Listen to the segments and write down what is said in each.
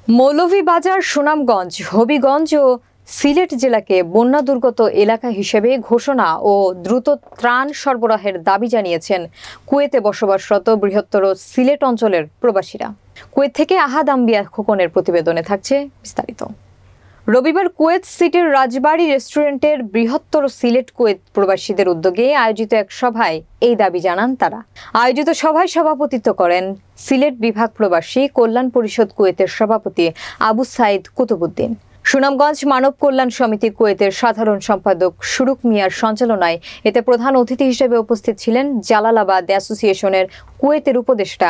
মৌলভীবাজার, সুনামগঞ্জ, হবিগঞ্জ ও সিলেট জেলাকে বন্যা দুর্গত এলাকা হিসেবে ঘোষণা ও দ্রুত ত্রাণ সরবরাহের দাবি জানিয়েছেন কুয়েতে বসবাসরত বৃহত্তর সিলেট অঞ্চলের প্রবাসীরা। কুয়েত থেকে আহাদ আম্বিয়া খোকনের প্রতিবেদনে থাকছে বিস্তারিত। রবিবার কুয়েত সিটির রাজবাড়ী রেস্টুরেন্টের বৃহত্তর সিলেট কুয়েত প্রবাসীদের উদ্যোগে আয়োজিত এক সভায় এই দাবি জানান তারা। আয়োজিত সভায় সভাপতিত্ব করেন সিলেট বিভাগ প্রবাসী কল্যাণ পরিষদ কুয়েতের সভাপতি আবু সাইদ কুতুবুদ্দিন। সুনামগঞ্জ মানব কল্যাণ সমিতি কুয়েতের সাধারণ সম্পাদক শুরুক মিয়ার সঞ্চালনায় এতে প্রধান অতিথি হিসেবে উপস্থিত ছিলেন জালালাবাদ অ্যাসোসিয়েশনের কুয়েতের উপদেষ্টা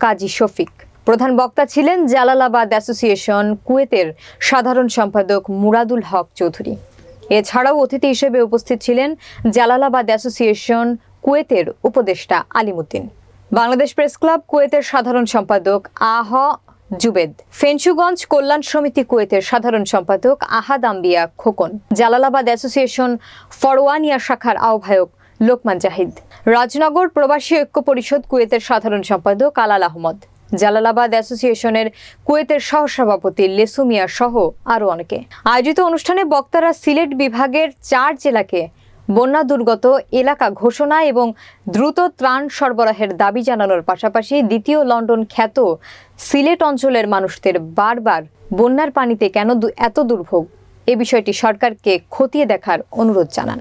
কাজী শফিক। প্রধান বক্তা ছিলেন জালালাবাদ অ্যাসোসিয়েশন কুয়েতের সাধারণ সম্পাদক মুরাদুল হক চৌধুরী। এছাড়াও অতিথি হিসেবে উপস্থিত ছিলেন জালালাবাদ অ্যাসোসিয়েশন কুয়েতের উপদেষ্টা আলিমুদ্দিন, বাংলাদেশ প্রেস ক্লাব কুয়েতের সাধারণ সম্পাদক আহ জুবেদ, ফেঞ্চুগঞ্জ কল্যাণ সমিতি কুয়েতের সাধারণ সম্পাদক আহাদ আম্বিয়া খোকন, জালালাবাদ অ্যাসোসিয়েশন ফরওয়ানিয়া শাখার আহ্বায়ক লোকমান জাহিদ, রাজনগর প্রবাসী ঐক্য পরিষদ কুয়েতের সাধারণ সম্পাদক আলাল আহমদ, জালালাবাদ অ্যাসোসিয়েশনের কুয়েতের সহসভাপতি লেসু মিয়া সহ আরও অনেকে। আয়োজিত অনুষ্ঠানে বক্তারা সিলেট বিভাগের 4 জেলাকে বন্যা দুর্গত এলাকা ঘোষণা এবং দ্রুত ত্রাণ সরবরাহের দাবি জানানোর পাশাপাশি দ্বিতীয় লন্ডন খ্যাত সিলেট অঞ্চলের মানুষদের বারবার বন্যার পানিতে কেন এত দুর্ভোগ এ বিষয়টি সরকারকে খতিয়ে দেখার অনুরোধ জানান।